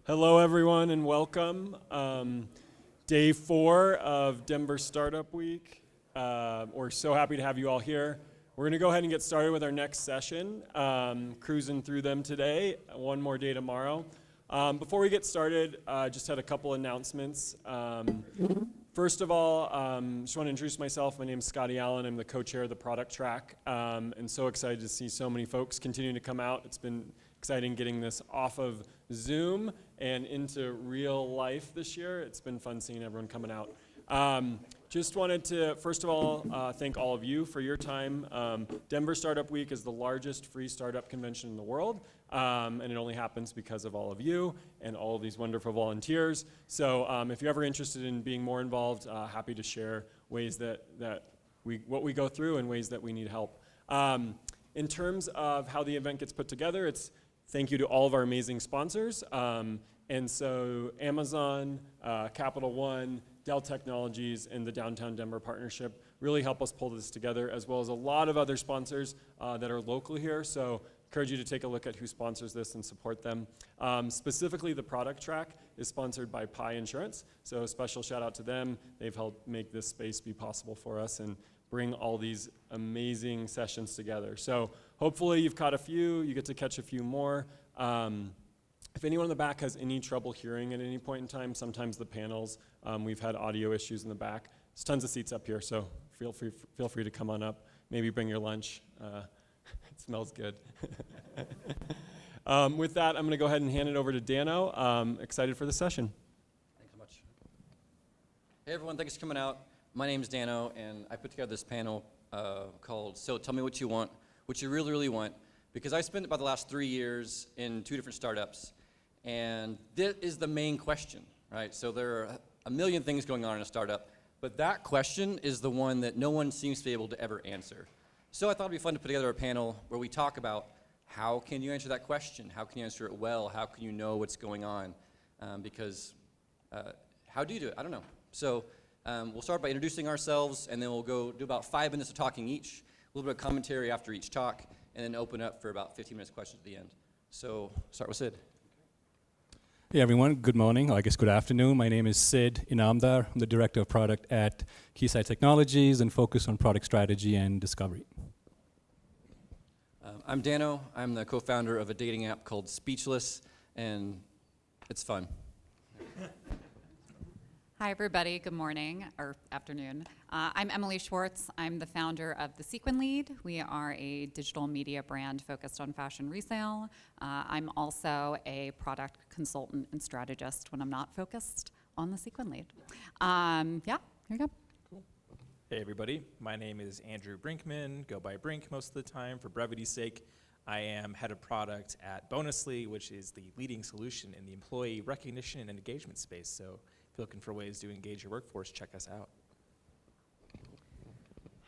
Hello, everyone, and welcome. Day 4 of Denver Startup Week. We're so happy to have you all here. We're going to go ahead and get started with our next session, cruising through them today, one more day tomorrow. Before we get started, I just had a couple announcements. First of all, just want to introduce myself. My name is Scotty Allen. I'm the co-chair of the product track, and so excited to see so many folks continuing to come out. It's been exciting getting this off of Zoom and into real life this year. It's been fun seeing everyone coming out. Just wanted to, first of all, thank all of you for your time. Denver Startup Week is the largest free startup convention in the world, and it only happens because of all of you and all of these wonderful volunteers. So if you're ever interested in being more involved, happy to share ways what we go through and ways that we need help. In terms of how the event gets put together, it's thank you to all of our amazing sponsors. And so Amazon, Capital One, Dell Technologies, and the Downtown Denver Partnership really help us pull this together, as well as a lot of other sponsors that are local here. So encourage you to take a look at who sponsors this and support them. Specifically, the product track is sponsored by Pi Insurance. So a special shout out to them. They've helped make this space be possible for us and bring all these amazing sessions together. So hopefully you've caught a few, you get to catch a few more. If anyone in the back has any trouble hearing at any point in time, sometimes the panels, we've had audio issues in the back. There's tons of seats up here, so feel free to come on up. Maybe bring your lunch. It smells good. With that, I'm going to go ahead and hand it over to Dano. Excited for the session. Thanks so much. Hey everyone, thanks for coming out. My name's Dano, and I put together this panel called So Tell Me What You Want, what you really, really want, because I spent about the last 3 years in 2 different startups, and this is the main question, right? So there are a million things going on in a startup, but that question is the one that no one seems to be able to ever answer. So I thought it'd be fun to put together a panel where we talk about how can you answer that question? How can you answer it well? How can you know what's going on? Because how do you do it? I don't know. So we'll start by introducing ourselves, and then we'll go do about 5 minutes of talking each, a little bit of commentary after each talk, and then open up for about 15 minutes questions at the end. So start with Sid. Hey everyone, good morning, or I guess good afternoon. My name is Sid Inamdar. I'm the Director of Product at Keysight Technologies and focus on product strategy and discovery. I'm Dano. I'm the co-founder of a dating app called Speechless, and it's fun. Hi everybody, good morning, or afternoon. I'm Emily Schwartz. I'm the founder of The Sequin Lead. We are a digital media brand focused on fashion resale. I'm also a product consultant and strategist when I'm not focused on The Sequin Lead. Yeah, here you go. Cool. Hey everybody, my name is Andrew Brinkman, go by Brink most of the time for brevity's sake. I am head of product at Bonusly, which is the leading solution in the employee recognition and engagement space. So if you're looking for ways to engage your workforce, check us out.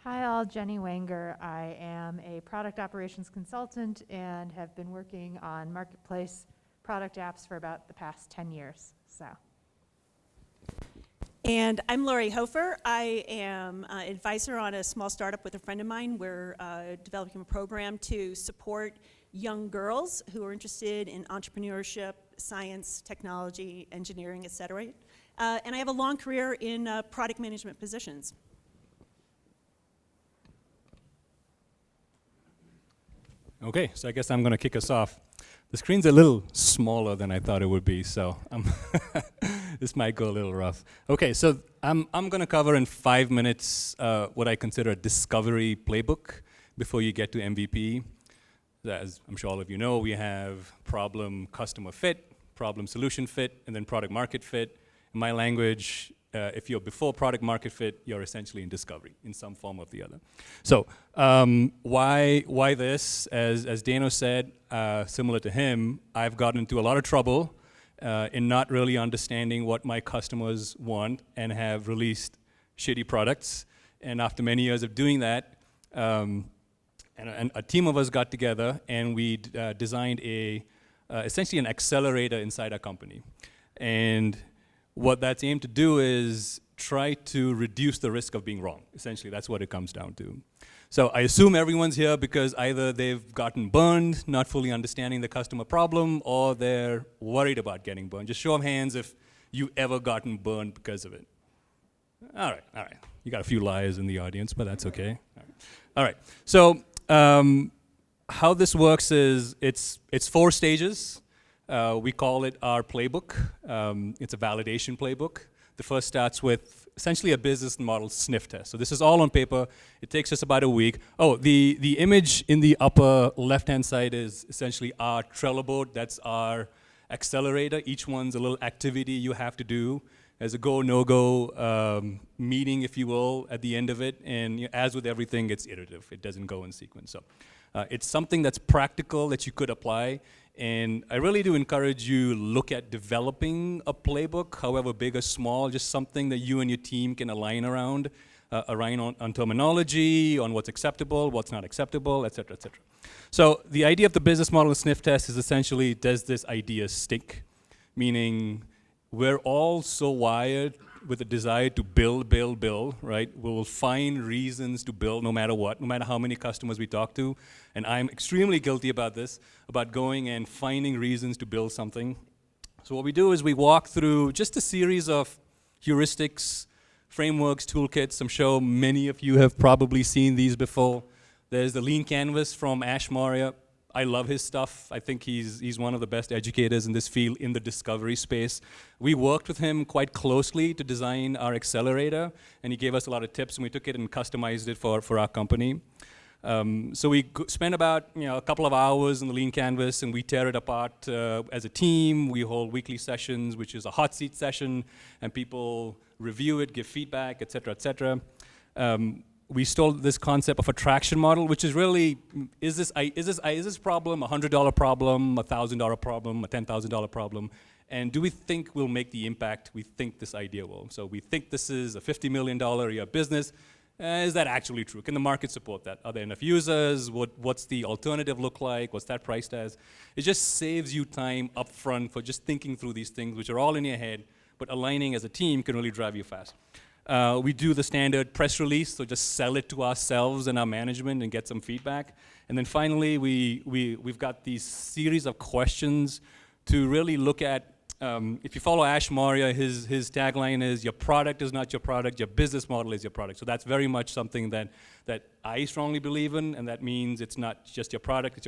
Hi all, Jenny Wanger. I am a product operations consultant and have been working on marketplace product apps for about the past 10 years. And I'm Lori Hofer. I am an advisor on a small startup with a friend of mine. We're developing a program to support young girls who are interested in entrepreneurship, science, technology, engineering, et cetera. And I have a long career in product management positions. Okay, so I guess I'm going to kick us off. The screen's a little smaller than I thought it would be, so this might go a little rough. Okay, so I'm going to cover in 5 minutes what I consider a discovery playbook before you get to MVP. As I'm sure all of you know, we have problem customer fit, problem solution fit, and then product market fit. In my language, if you're before product market fit, you're essentially in discovery in some form or the other. So why this? As Dano said, similar to him, I've gotten into a lot of trouble in not really understanding what my customers want and have released shitty products. And after many years of doing that, and a team of us got together and we designed essentially an accelerator inside our company. And what that's aimed to do is try to reduce the risk of being wrong. Essentially, that's what it comes down to. So I assume everyone's here because either they've gotten burned, not fully understanding the customer problem, or they're worried about getting burned. Just show of hands if you ever gotten burned because of it. All right. You got a few liars in the audience, but that's okay. All right. So how this works is it's 4 stages. We call it our playbook. It's a validation playbook. The first starts with essentially a business model sniff test. So this is all on paper. It takes us about a week. Oh, the image in the upper left-hand side is essentially our Trello board. That's our accelerator. Each one's a little activity you have to do. There's a go, no-go meeting, if you will, at the end of it. And as with everything, it's iterative. It doesn't go in sequence. So it's something that's practical that you could apply. And I really do encourage you look at developing a playbook, however big or small, just something that you and your team can align around, on terminology, on what's acceptable, what's not acceptable, et cetera, et cetera. So the idea of the business model sniff test is essentially, does this idea stink? Meaning, we're all so wired with a desire to build, right? We'll find reasons to build no matter what, no matter how many customers we talk to. And I'm extremely guilty about this, about going and finding reasons to build something. So what we do is we walk through just a series of heuristics, frameworks, toolkits. I'm sure many of you have probably seen these before. There's the Lean Canvas from Ash Maurya. I love his stuff. I think he's one of the best educators in this field in the discovery space. We worked with him quite closely to design our accelerator, and he gave us a lot of tips, and we took it and customized it for our company. So we spent about a couple of hours in the Lean Canvas, and we tear it apart as a team. We hold weekly sessions, which is a hot seat session, and people review it, give feedback, et cetera, et cetera. We stole this concept of a traction model, which is really, is this problem a $100 problem, a $1,000 problem, a $10,000 problem? And do we think we'll make the impact we think this idea will? So we think this is a $50 million a year business. Is that actually true? Can the market support that? Are there enough users? What's the alternative look like? What's that priced as? It just saves you time up front for just thinking through these things, which are all in your head, but aligning as a team can really drive you fast. We do the standard press release, so just sell it to ourselves and our management and get some feedback. And then finally, we've got these series of questions to really look at, if you follow Ash Maurya, his tagline is, your product is not your product, your business model is your product. So that's very much something that I strongly believe in, and that means it's not just your product,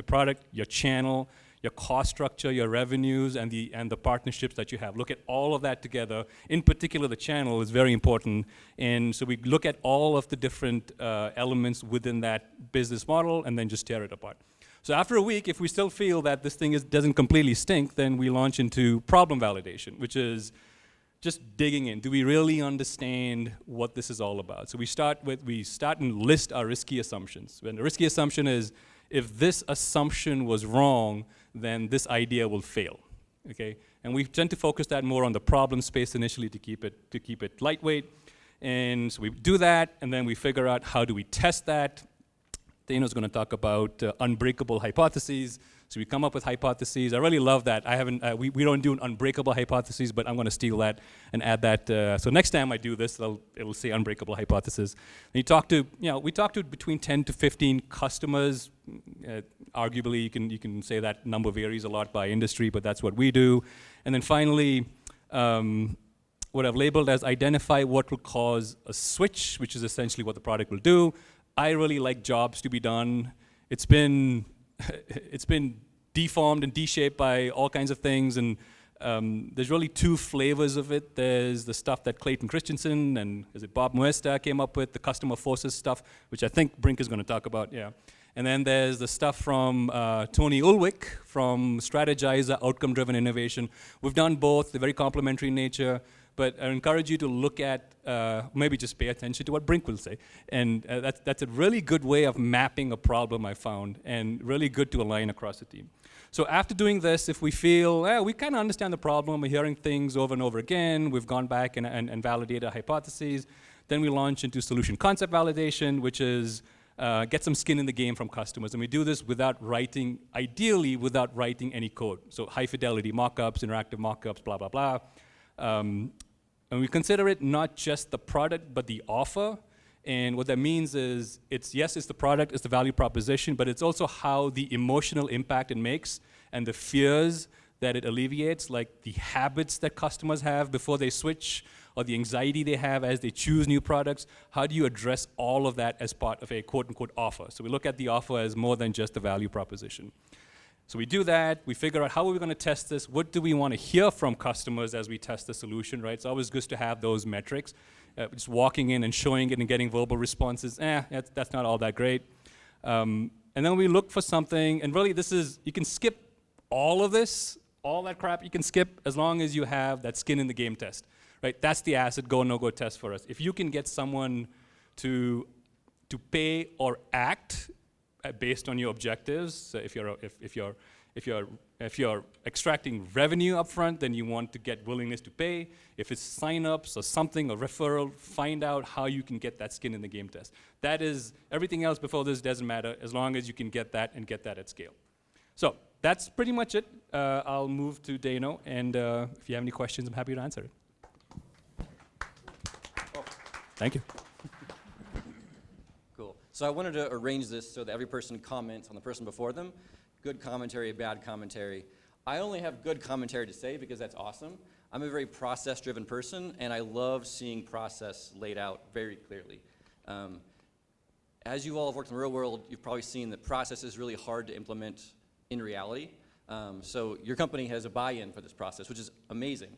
your channel, your cost structure, your revenues, and the partnerships that you have. Look at all of that together. In particular, the channel is very important. And so we look at all of the different elements within that business model and then just tear it apart. So after a week, if we still feel that this thing doesn't completely stink, then we launch into problem validation, which is just digging in. Do we really understand what this is all about? So we start and list our risky assumptions. And the risky assumption is, if this assumption was wrong, then this idea will fail, okay? And we tend to focus that more on the problem space initially to keep it lightweight. And so we do that, and then we figure out how do we test that. Dano's going to talk about unbreakable hypotheses. So we come up with hypotheses. I really love that. We don't do an unbreakable hypothesis, but I'm going to steal that and add that. So next time I do this, it'll say unbreakable hypothesis. And we talk to between 10 to 15 customers. Arguably, you can say that number varies a lot by industry, but that's what we do. And then finally, what I've labeled as identify what will cause a switch, which is essentially what the product will do. I really like jobs to be done. It's been deformed and de-shaped by all kinds of things, and there's really 2 flavors of it. There's the stuff that Clayton Christensen and Bob Moesta came up with, the customer forces stuff, which I think Brink is going to talk about, yeah. And then there's the stuff from Tony Ulwick from Strategizer, Outcome-Driven Innovation. We've done both. They're very complementary in nature. But I encourage you to look at, maybe just pay attention to what Brink will say. And that's a really good way of mapping a problem I found, and really good to align across the team. So after doing this, if we feel, we kind of understand the problem, we're hearing things over and over again, we've gone back and validated hypotheses, then we launch into solution concept validation, which is get some skin in the game from customers. And we do this ideally without writing any code. So high fidelity mockups, interactive mockups, blah, blah, blah. And we consider it not just the product, but the offer. And what that means is, yes, it's the product, it's the value proposition, but it's also how the emotional impact it makes and the fears that it alleviates, like the habits that customers have before they switch, or the anxiety they have as they choose new products. How do you address all of that as part of a quote-unquote offer? So we look at the offer as more than just the value proposition. So we do that, we figure out how are we going to test this, what do we want to hear from customers as we test the solution, right? It's always good to have those metrics. Just walking in and showing it and getting verbal responses, that's not all that great. And then we look for something, and really you can skip all of this, all that crap you can skip as long as you have that skin in the game test, right? That's the asset go, no-go test for us. If you can get someone to pay or act based on your objectives, so if you're extracting revenue up front, then you want to get willingness to pay. If it's sign-ups or something, or referral, find out how you can get that skin in the game test. That is, everything else before this doesn't matter as long as you can get that and get that at scale. So that's pretty much it. I'll move to Dano, and if you have any questions, I'm happy to answer it. Thank you. Cool. So I wanted to arrange this so that every person comments on the person before them. Good commentary, bad commentary. I only have good commentary to say because that's awesome. I'm a very process-driven person, and I love seeing process laid out very clearly. As you all have worked in the real world, you've probably seen that process is really hard to implement in reality. So your company has a buy-in for this process, which is amazing.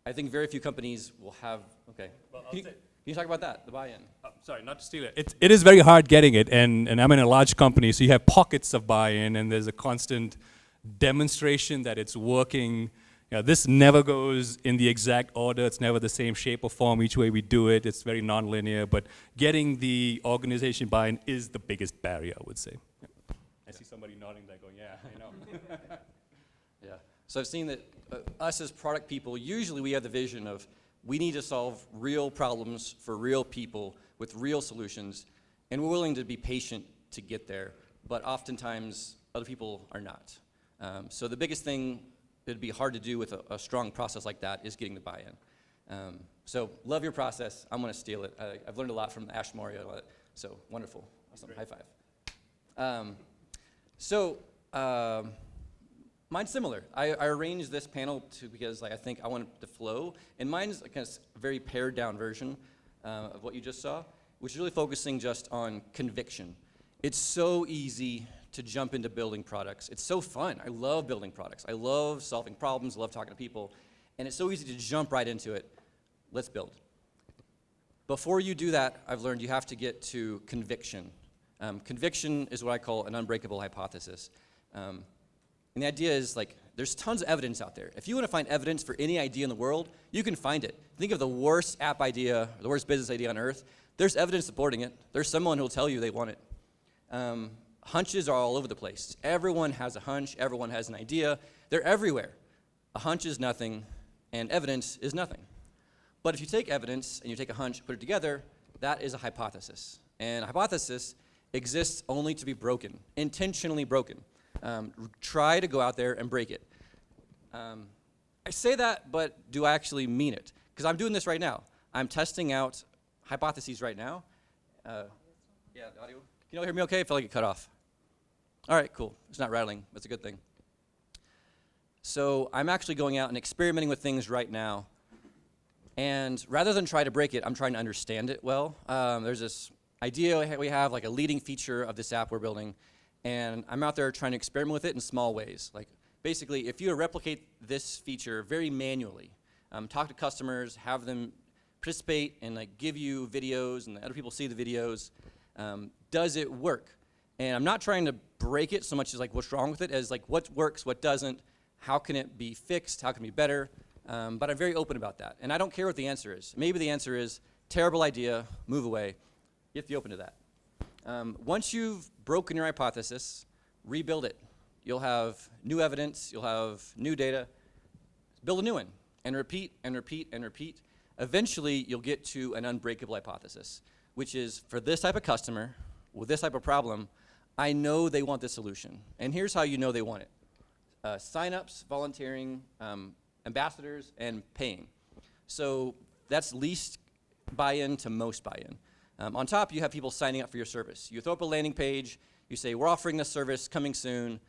I think very few companies will have, okay. Well, Can you talk about that, the buy-in? Sorry, not to steal it. It is very hard getting it, and I'm in a large company, so you have pockets of buy-in, and there's a constant demonstration that it's working. This never goes in the exact order. It's never the same shape or form each way we do it. It's very non-linear, but getting the organization buy-in is the biggest barrier, I would say. I see somebody nodding there going, yeah, I know. Yeah. So I've seen that us as product people, usually we have the vision of we need to solve real problems for real people with real solutions, and we're willing to be patient to get there, but oftentimes other people are not. So the biggest thing that'd be hard to do with a strong process like that is getting the buy-in. So love your process. I'm going to steal it. I've learned a lot from Ash Mario, so wonderful. Awesome. Great. High five. Mine's similar. I arranged this panel because I think I want it to flow, and mine's a kind of very pared down version of what you just saw, which is really focusing just on conviction. It's so easy to jump into building products. It's so fun. I love building products. I love solving problems, I love talking to people, and it's so easy to jump right into it. Let's build. Before you do that, I've learned you have to get to conviction. Conviction is what I call an unbreakable hypothesis. And the idea is, there's tons of evidence out there. If you want to find evidence for any idea in the world, you can find it. Think of the worst app idea, or the worst business idea on earth. There's evidence supporting it. There's someone who will tell you they want it. Hunches are all over the place. Everyone has a hunch. Everyone has an idea. They're everywhere. A hunch is nothing, and evidence is nothing. But if you take evidence and you take a hunch, put it together, that is a hypothesis. And a hypothesis exists only to be broken, intentionally broken. Try to go out there and break it. I say that, but do I actually mean it? Because I'm doing this right now. I'm testing out hypotheses right now. Yeah, the audio. Can you all hear me okay? I feel like it cut off. All right, cool. It's not rattling. That's a good thing. So I'm actually going out and experimenting with things right now. And rather than try to break it, I'm trying to understand it well. There's this idea we have, like a leading feature of this app we're building. And I'm out there trying to experiment with it in small ways. Like, basically, if you replicate this feature very manually, talk to customers, have them participate, and give you videos, and other people see the videos, does it work? And I'm not trying to break it so much as what's wrong with it, as what works, what doesn't, how can it be fixed, how can it be better? But I'm very open about that. And I don't care what the answer is. Maybe the answer is, terrible idea, move away. You have to be open to that. Once you've broken your hypothesis, rebuild it. You'll have new evidence, you'll have new data. Build a new one, and repeat, and repeat, and repeat. Eventually, you'll get to an unbreakable hypothesis, which is, for this type of customer, with this type of problem, I know they want this solution. And here's how you know they want it. Sign-ups, volunteering, ambassadors, and paying. So That's least buy-in to most buy-in. On top, you have people signing up for your service. You throw up a landing page, you say, we're offering this service, coming soon,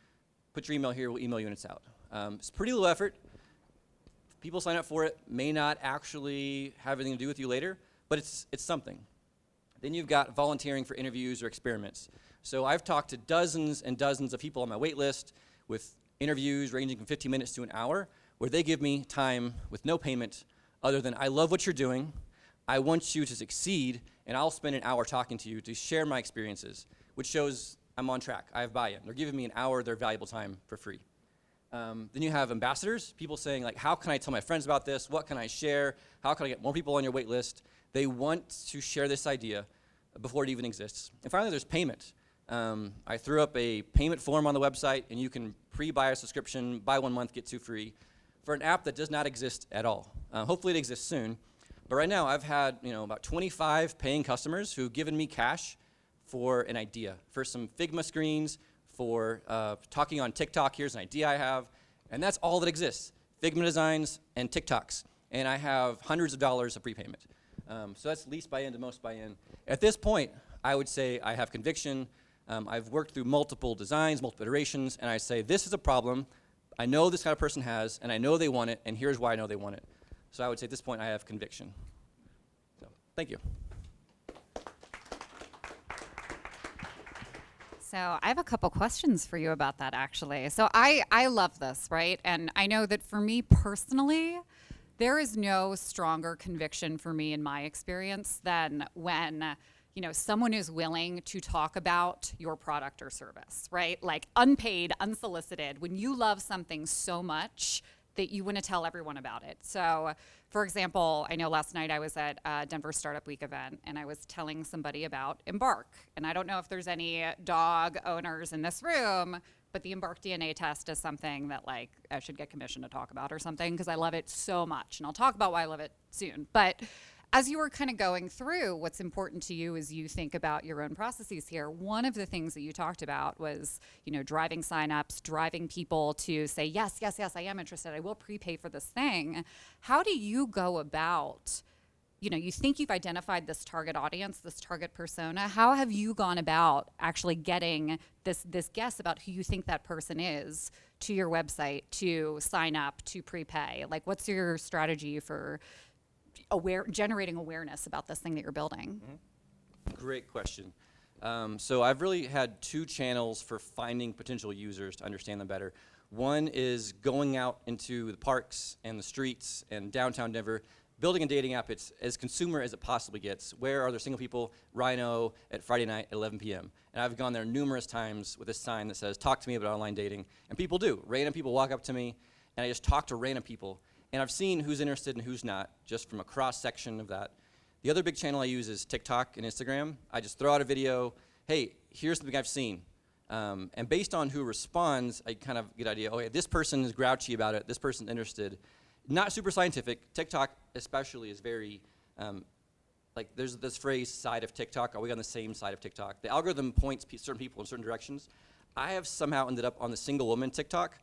put your email here, we'll email you when it's out. It's pretty low effort. People sign up for it, may not actually have anything to do with you later, but it's something. Then you've got volunteering for interviews or experiments. So I've talked to dozens and dozens of people on my wait list with interviews ranging from 15 minutes to an hour, where they give me time with no payment other than, I love what you're doing, I want you to succeed, and I'll spend an hour talking to you to share my experiences, which shows I'm on track. I have buy-in. They're giving me an hour of their valuable time for free. Then you have ambassadors, people saying, like, how can I tell my friends about this? What can I share? How can I get more people on your wait list? They want to share this idea before it even exists. And finally, there's payment. I threw up a payment form on the website, and you can pre-buy a subscription, buy 1 month, get 2 free, for an app that does not exist at all. Hopefully it exists soon. But right now, I've had about 25 paying customers who've given me cash for an idea, for some Figma screens, for talking on TikTok. Here's an idea I have, and that's all that exists: Figma designs and TikToks. And I have hundreds of dollars of prepayment. So that's least buy-in to most buy-in. At this point, I would say I have conviction. I've worked through multiple designs, multiple iterations, and I say this is a problem I know this kind of person has, and I know they want it, and here's why I know they want it. So I would say at this point I have conviction. So thank you. So I have a couple questions for you about that, actually. So I love this, right? And I know that for me personally, there is no stronger conviction for me in my experience than when someone is willing to talk about your product or service, right? Like unpaid, unsolicited, when you love something so much that you want to tell everyone about it. So, for example, I know last night I was at a Denver Startup Week event, and I was telling somebody about Embark. And I don't know if there's any dog owners in this room, but the Embark DNA test is something that I should get commission to talk about or something, because I love it so much. And I'll talk about why I love it soon. But as you were kind of going through what's important to you as you think about your own processes here, one of the things that you talked about was, driving signups, driving people to say, yes, I am interested. I will prepay for this thing. How do you go about, you think you've identified this target audience, this target persona. How have you gone about actually getting this guess about who you think that person is to your website, to sign up, to prepay? What's your strategy for generating awareness about this thing that you're building? Great question. So I've really had 2 channels for finding potential users to understand them better. One is going out into the parks and the streets and downtown Denver, building a dating app. It's as consumer as it possibly gets. Where are there single people? Rhino at Friday night at 11 p.m. And I've gone there numerous times with a sign that says, talk to me about online dating. And people do. Random people walk up to me, and I just talk to random people. And I've seen who's interested and who's not, just from a cross-section of that. The other big channel I use is TikTok and Instagram. I just throw out a video, hey, here's something I've seen. And based on who responds, I kind of get an idea, okay, this person is grouchy about it, this person's interested. Not super scientific. TikTok especially is very, there's this phrase, side of TikTok. Are we on the same side of TikTok? The algorithm points certain people in certain directions. I have somehow ended up on the single woman TikTok.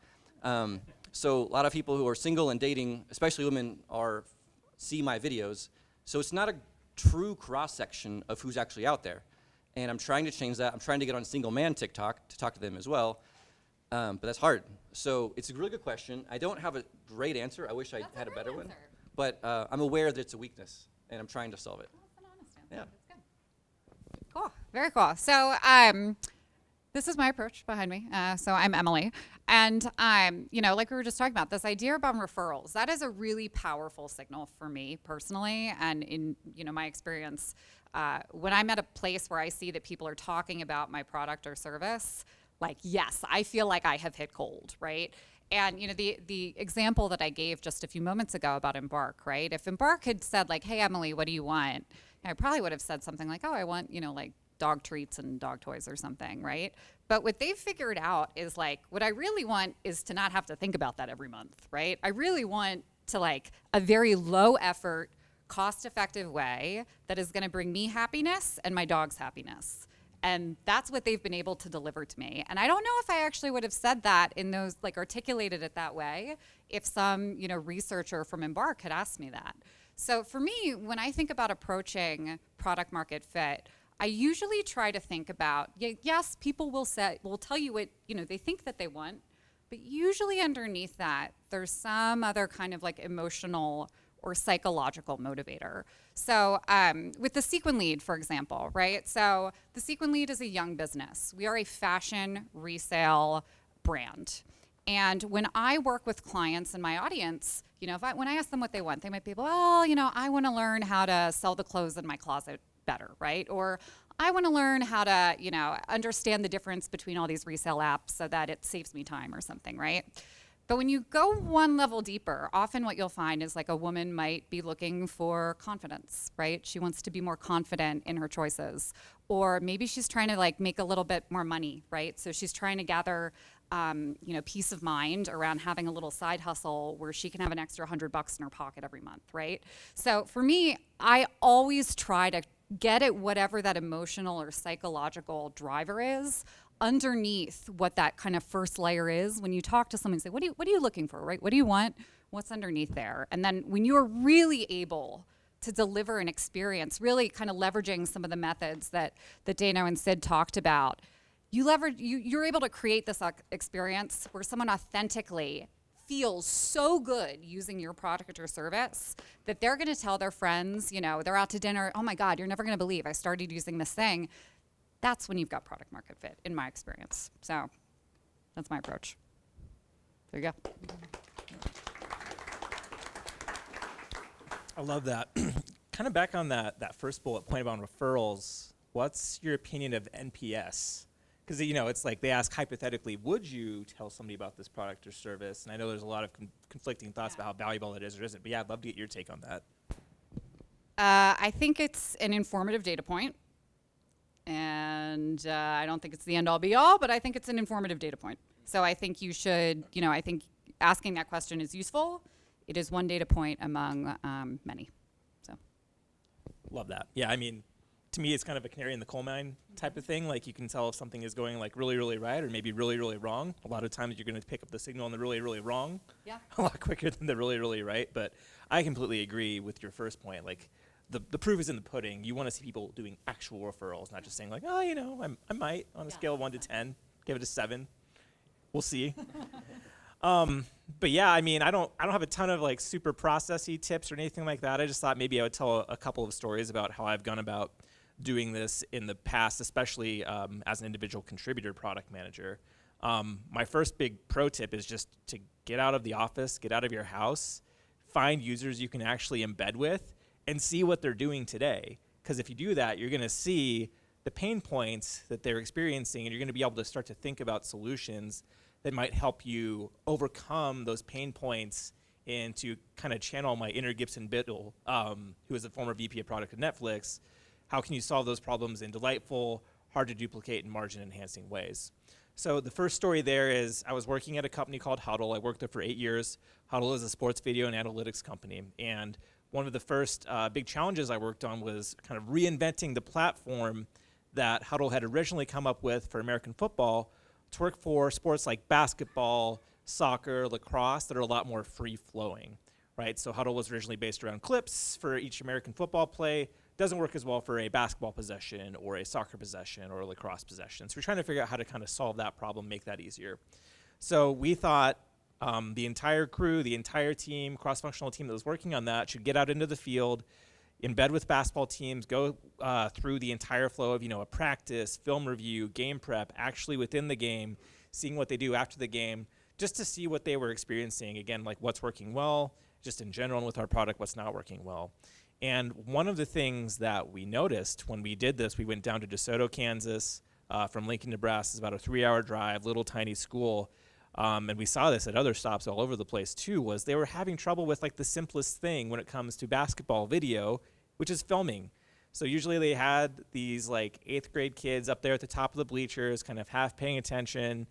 So a lot of people who are single and dating, especially women, see my videos. So it's not a true cross-section of who's actually out there. And I'm trying to change that. I'm trying to get on single man TikTok to talk to them as well. But that's hard. So it's a really good question. I don't have a great answer. I wish I had a better one. But I'm aware that it's a weakness, and I'm trying to solve it. That's an honest answer. Yeah. That's good. Cool. Very cool. So this is my approach behind me. So I'm Emily. And like we were just talking about, this idea about referrals, that is a really powerful signal for me personally. And in my experience, when I'm at a place where I see that people are talking about my product or service, yes, I feel like I have hit gold, right? And the example that I gave just a few moments ago about Embark, right? If Embark had said hey, Emily, what do you want? I probably would have said something like, oh, I want, dog treats and dog toys or something, right? But what they've figured out is what I really want is to not have to think about that every month, right? I really want to a very low effort, cost effective way that is going to bring me happiness and my dog's happiness. And that's what they've been able to deliver to me. And I don't know if I actually would have said that in those, articulated it that way if some, researcher from Embark had asked me that. So for me, when I think about approaching product market fit, I usually try to think about, yes, people will tell you what, they think that they want, but usually underneath that, there's some other kind of like emotional or psychological motivator. So with the Sequin Lead, for example, right? So the Sequin Lead is a young business. We are a fashion resale brand. And when I work with clients in my audience, when I ask them what they want, they might be, well, I want to learn how to sell the clothes in my closet better, right? Or I want to learn how to, understand the difference between all these resale apps so that it saves me time or something, right? But when you go one level deeper, often what you'll find is like a woman might be looking for confidence, right? She wants to be more confident in her choices. Or maybe she's trying to like make a little bit more money, right? So she's trying to gather peace of mind around having a little side hustle where she can have an extra $100 in her pocket every month, right? So for me, I always try to get at whatever that emotional or psychological driver is underneath what that kind of first layer is. When you talk to someone and say, what are you looking for, right? What do you want? What's underneath there? And then when you're really able to deliver an experience, really kind of leveraging some of the methods that Dano and Sid talked about, you're able to create this experience where someone authentically feels so good using your product or service that they're going to tell their friends, they're out to dinner, oh my God, you're never going to believe I started using this thing. That's when you've got product market fit, in my experience. So that's my approach. There you go. I love that. Kind of back on that first bullet point about referrals, what's your opinion of NPS? Because, it's like they ask hypothetically, would you tell somebody about this product or service? And I know there's a lot of conflicting thoughts about how valuable it is or isn't. But yeah, I'd love to get your take on that. I think it's an informative data point. And I don't think it's the end all be all, but I think it's an informative data point. So I think you should, I think asking that question is useful. It is one data point among many. So. Love that. Yeah, to me, it's kind of a canary in the coal mine type of thing. Like you can tell if something is going like really, really right or maybe really, really wrong. A lot of times you're going to pick up the signal on the really, really wrong a lot quicker than the really, really right. But I completely agree with your first point. Like the proof is in the pudding. You want to see people doing actual referrals, not just saying like, oh, I might on a scale of 1 to 10, give it a 7. We'll see. But yeah, I don't have a ton of like super processy tips or anything like that. I just thought maybe I would tell a couple of stories about how I've gone about doing this in the past, especially as an individual contributor product manager. My first big pro tip is just to get out of the office, get out of your house, find users you can actually embed with and see what they're doing today. Because if you do that, you're going to see the pain points that they're experiencing, and you're going to be able to start to think about solutions that might help you overcome those pain points and to kind of channel my inner Gibson Biddle, who is a former VP of product at Netflix. How can you solve those problems in delightful, hard to duplicate, and margin-enhancing ways? So the first story there is I was working at a company called Huddle. I worked there for 8 years. Huddle is a sports video and analytics company. And one of the first big challenges I worked on was kind of reinventing the platform that Huddle had originally come up with for American football to work for sports like basketball, soccer, lacrosse that are a lot more free-flowing, right? So Huddle was originally based around clips for each American football play. Doesn't work as well for a basketball possession or a soccer possession or a lacrosse possession. So we're trying to figure out how to kind of solve that problem, make that easier. So we thought the entire crew, the entire team, cross-functional team that was working on that should get out into the field, embed with basketball teams, go through the entire flow of, a practice, film review, game prep, actually within the game, seeing what they do after the game, just to see what they were experiencing. Again, like what's working well, just in general, and with our product, what's not working well. And one of the things that we noticed when we did this, we went down to DeSoto, Kansas, from Lincoln, Nebraska. It's about a 3-hour drive, little tiny school. And we saw this at other stops all over the place too, was they were having trouble with like the simplest thing when it comes to basketball video, which is filming. So usually they had these like 8th grade kids up there at the top of the bleachers, kind of half paying attention,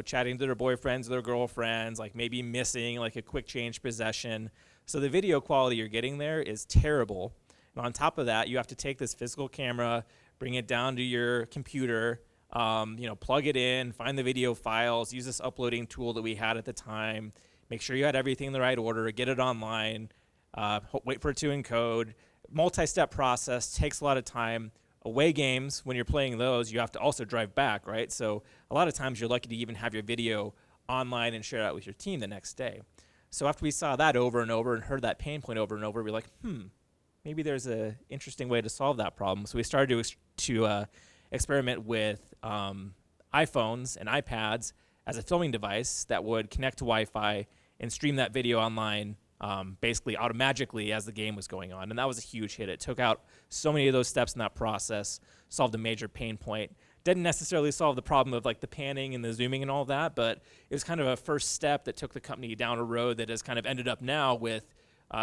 chatting to their boyfriends or their girlfriends, like maybe missing like a quick change possession. So the video quality you're getting there is terrible. And on top of that, you have to take this physical camera, bring it down to your computer, plug it in, find the video files, use this uploading tool that we had at the time, make sure you had everything in the right order, get it online, wait for it to encode, multi-step process, takes a lot of time. Away games, when you're playing those, you have to also drive back, right? So a lot of times you're lucky to even have your video online and share it out with your team the next day. So after we saw that over and over and heard that pain point over and over, we're like, maybe there's a interesting way to solve that problem. So we started to experiment with iPhones and iPads as a filming device that would connect to Wi-Fi and stream that video online basically automatically as the game was going on. And that was a huge hit. It took out so many of those steps in that process, solved a major pain point. Didn't necessarily solve the problem of like the panning and the zooming and all that, but it was kind of a first step that took the company down a road that has kind of ended up now with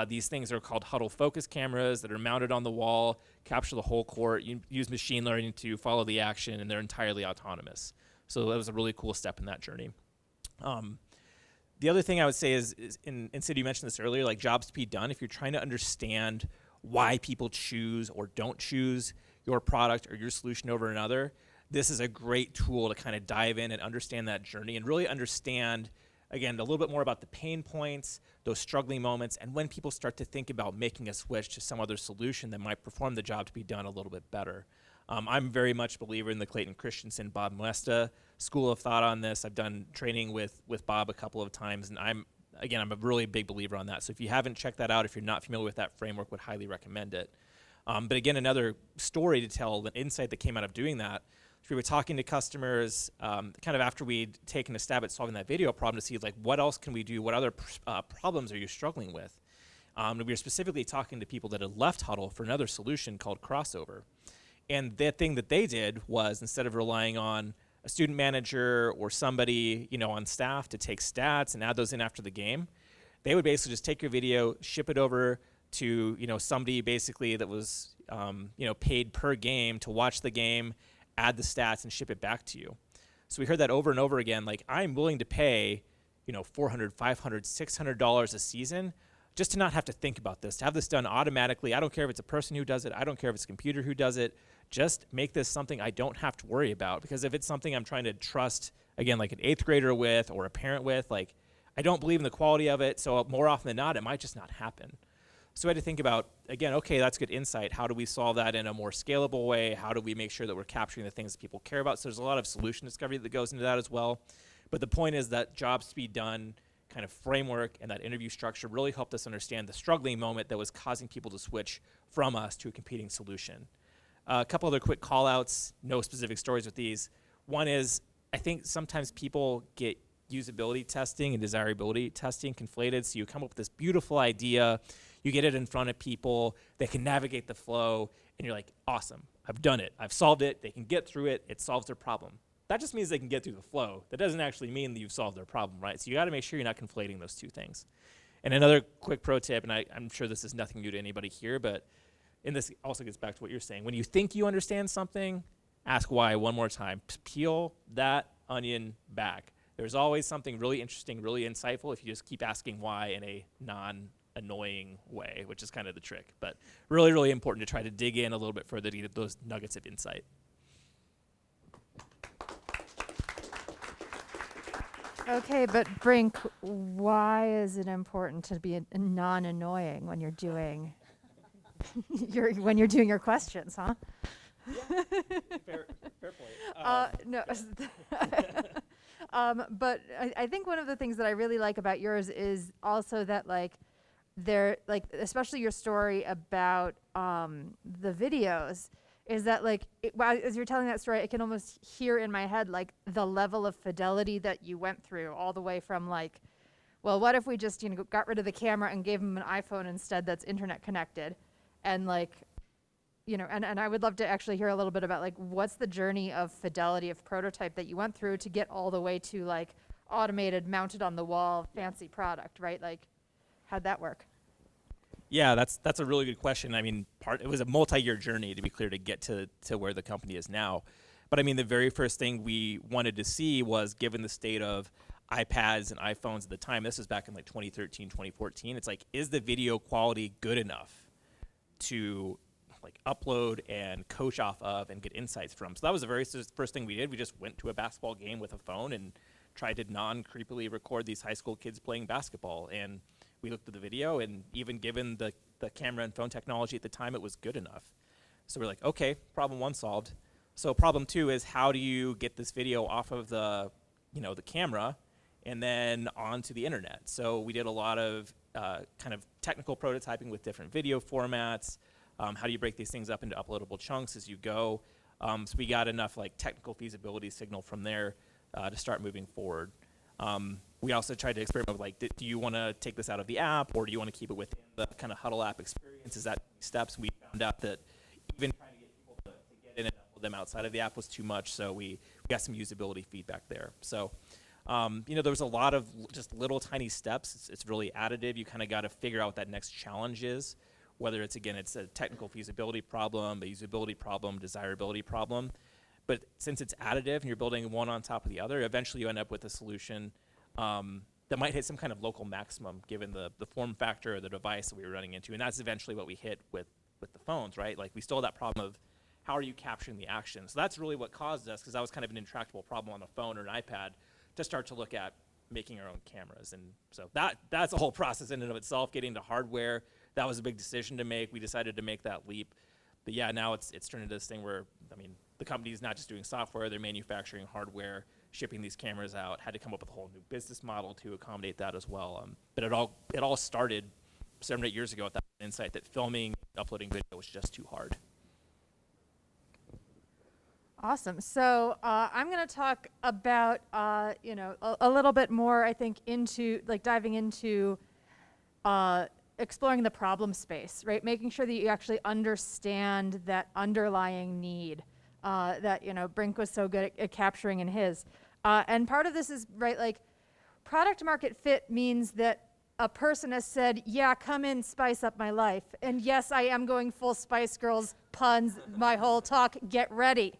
these things that are called huddle focus cameras that are mounted on the wall, capture the whole court, you use machine learning to follow the action, and they're entirely autonomous. So that was a really cool step in that journey. The other thing I would say is and Sid, you mentioned this earlier, like jobs to be done. If you're trying to understand why people choose or don't choose your product or your solution over another, this is a great tool to kind of dive in and understand that journey and really understand, again, a little bit more about the pain points, those struggling moments, and when people start to think about making a switch to some other solution that might perform the job to be done a little bit better. I'm very much a believer in the Clayton Christensen, Bob Moesta school of thought on this. I've done training with Bob a couple of times, and I'm a really big believer on that. So if you haven't checked that out, if you're not familiar with that framework, would highly recommend it. But again, another story to tell, an insight that came out of doing that. So we were talking to customers kind of after we'd taken a stab at solving that video problem to see like what else can we do, what other problems are you struggling with? And we were specifically talking to people that had left Huddle for another solution called Crossover. And the thing that they did was, instead of relying on a student manager or somebody, on staff to take stats and add those in after the game, they would basically just take your video, ship it over to, somebody basically that was, paid per game to watch the game, add the stats, and ship it back to you. So we heard that over and over again, like, I'm willing to pay, $400, $500, $600 a season just to not have to think about this, to have this done automatically. I don't care if it's a person who does it. I don't care if it's a computer who does it. Just make this something I don't have to worry about. Because if it's something I'm trying to trust, again, like an 8th grader with or a parent with, like, I don't believe in the quality of it. So more often than not, it might just not happen. So we had to think about, again, okay, that's good insight. How do we solve that in a more scalable way? How do we make sure that we're capturing the things that people care about? So there's a lot of solution discovery that goes into that as well. But the point is that jobs to be done kind of framework and that interview structure really helped us understand the struggling moment that was causing people to switch from us to a competing solution. A couple other quick call outs, no specific stories with these. One is, I think sometimes people get usability testing and desirability testing conflated. So you come up with this beautiful idea, you get it in front of people, they can navigate the flow, and you're like, awesome, I've done it, I've solved it, they can get through it, it solves their problem. That just means they can get through the flow. That doesn't actually mean that you've solved their problem, right? So you gotta make sure you're not conflating those two things. And another quick pro tip, and I'm sure this is nothing new to anybody here, and this also gets back to what you're saying. When you think you understand something, ask why one more time. Peel that onion back. There's always something really interesting, really insightful if you just keep asking why in a non-annoying way, which is kind of the trick. But really, really important to try to dig in a little bit further to get those nuggets of insight. Okay, but Brink, why is it important to be non-annoying when you're doing your questions, huh? Fair point. No. But I think one of the things that I really like about yours is also that especially your story about the videos, is that as you're telling that story, I can almost hear in my head the level of fidelity that you went through, all the way from well, what if we just got rid of the camera and gave them an iPhone instead that's internet connected, and and I would love to actually hear a little bit about what's the journey of fidelity of prototype that you went through to get all the way to automated, mounted on the wall, fancy product, right? How'd that work? Yeah, that's a really good question. I mean, it was a multi-year journey, to be clear, to get to where the company is now. But I mean, the very first thing we wanted to see was, given the state of iPads and iPhones at the time, this was back in 2013, 2014, it's is the video quality good enough to upload and coach off of and get insights from? So that was the very first thing we did. We just went to a basketball game with a phone and tried to non-creepily record these high school kids playing basketball. And we looked at the video, and even given the camera and phone technology at the time, it was good enough. So we're like, okay, problem one solved. So problem two is, how do you get this video off of the camera and then onto the internet? So we did a lot of kind of technical prototyping with different video formats. How do you break these things up into uploadable chunks as you go? So we got enough like technical feasibility signal from there to start moving forward. We also tried to experiment with like, do you want to take this out of the app, or do you want to keep it within the kind of Huddle app experience? Is that steps? We found out that even trying to get people to get in and upload them outside of the app was too much, so we got some usability feedback there. So, there was a lot of just little tiny steps. It's really additive. You kind of got to figure out what that next challenge is, whether it's a technical feasibility problem, a usability problem, desirability problem. But since it's additive and you're building one on top of the other, eventually you end up with a solution that might hit some kind of local maximum given the form factor or the device that we were running into. And that's eventually what we hit with the phones, right? Like, we still have that problem of how are you capturing the action? So that's really what caused us, because that was kind of an intractable problem on a phone or an iPad, to start to look at making our own cameras. And so that's a whole process in and of itself, getting to hardware. That was a big decision to make. We decided to make that leap. But yeah, now it's turned into this thing where, the company's not just doing software, they're manufacturing hardware, shipping these cameras out, had to come up with a whole new business model to accommodate that as well. But it all started 7 or 8 years ago with that insight that filming, uploading video was just too hard. Awesome. So I'm going to talk about, a little bit more, I think, into diving into exploring the problem space, right? Making sure that you actually understand that underlying need that, Brink was so good at capturing in his. And part of this is, right, like, product market fit means that a person has said, yeah, come in, spice up my life. And yes, I am going full Spice Girls puns, my whole talk, get ready.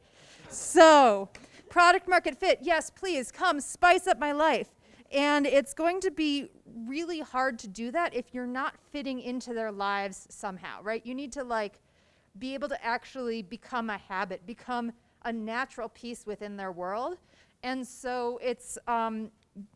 So, product market fit, yes, please, come, spice up my life. And it's going to be really hard to do that if you're not fitting into their lives somehow, right? You need to, be able to actually become a habit, become a natural piece within their world. And so it's,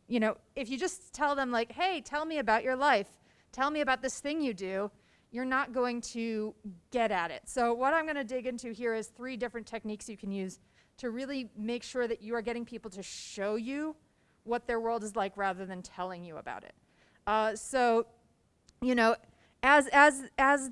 if you just tell them, hey, tell me about your life, tell me about this thing you do, you're not going to get at it. So what I'm going to dig into here is 3 different techniques you can use to really make sure that you are getting people to show you what their world is like rather than telling you about it. As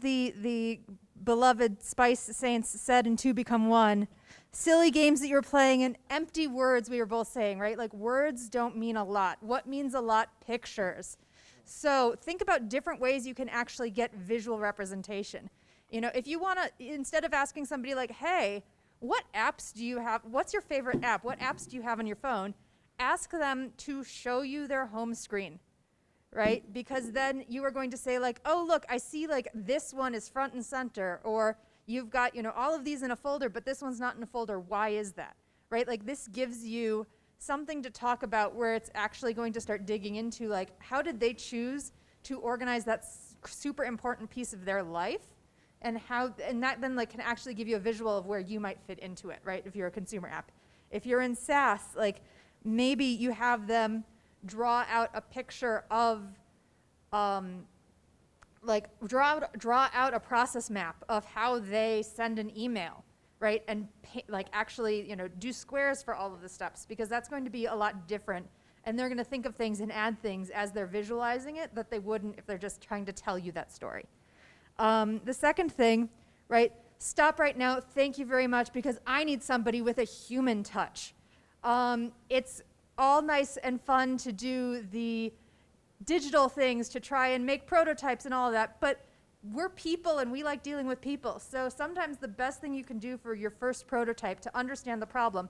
the beloved Spice Saints said in 2 Become One, silly games that you're playing and empty words, we were both saying, right? Like, words don't mean a lot. What means a lot? Pictures. So think about different ways you can actually get visual representation. If you want to, instead of asking somebody hey, what apps do you have? What's your favorite app? What apps do you have on your phone? Ask them to show you their home screen, right? Because then you are going to say oh, look, I see this one is front and center, or you've got, all of these in a folder, but this one's not in a folder. Why is that, right? This gives you something to talk about where it's actually going to start digging into how did they choose to organize that super important piece of their life, and that then can actually give you a visual of where you might fit into it, right? If you're a consumer app. If you're in SaaS, maybe you have them draw out a picture of draw out a process map of how they send an email, right? And actually, do squares for all of the steps, because that's going to be a lot different. And they're going to think of things and add things as they're visualizing it that they wouldn't if they're just trying to tell you that story. The second thing, right? Stop right now. Thank you very much, because I need somebody with a human touch. It's all nice and fun to do the digital things to try and make prototypes and all of that, but we're people and we like dealing with people. So sometimes the best thing you can do for your first prototype to understand the problem,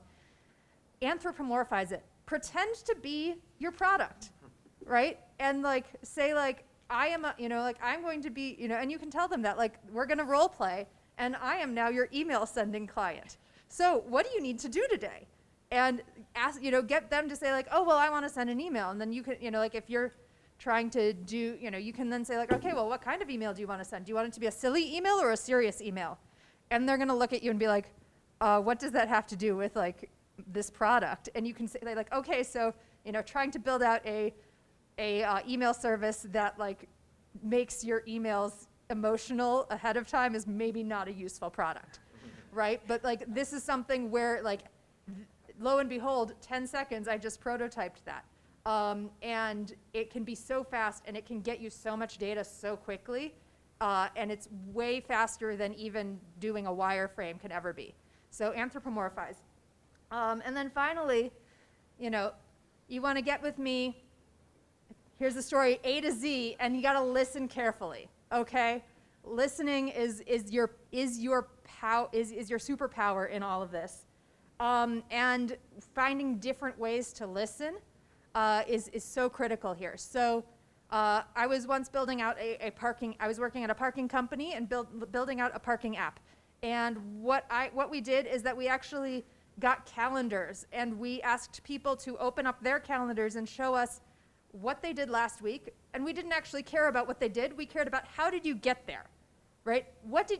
anthropomorphize it. Pretend to be your product, right? And say I am I'm going to be, and you can tell them that we're going to role play and I am now your email sending client. So what do you need to do today? And ask, get them to say oh, well, I want to send an email. And then you can, if you're trying to do, you can then say okay, well, what kind of email do you want to send? Do you want it to be a silly email or a serious email? And they're going to look at you and be what does that have to do with this product? And you can say okay, so, trying to build out a email service that makes your emails emotional ahead of time is maybe not a useful product, right? But like this is something where like, lo and behold, 10 seconds, I just prototyped that. And it can be so fast and it can get you so much data so quickly. And it's way faster than even doing a wireframe can ever be. So anthropomorphize. And then finally, you know, you want to get with me. Here's the story A to Z, and you got to listen carefully. Okay, listening is your superpower in all of this, and finding different ways to listen is so critical here. So I was once building out I was working at a parking company and building out a parking app. And what we did is that we actually got calendars, and we asked people to open up their calendars and show us what they did last week. And we didn't actually care about what they did. We cared about how did you get there, right?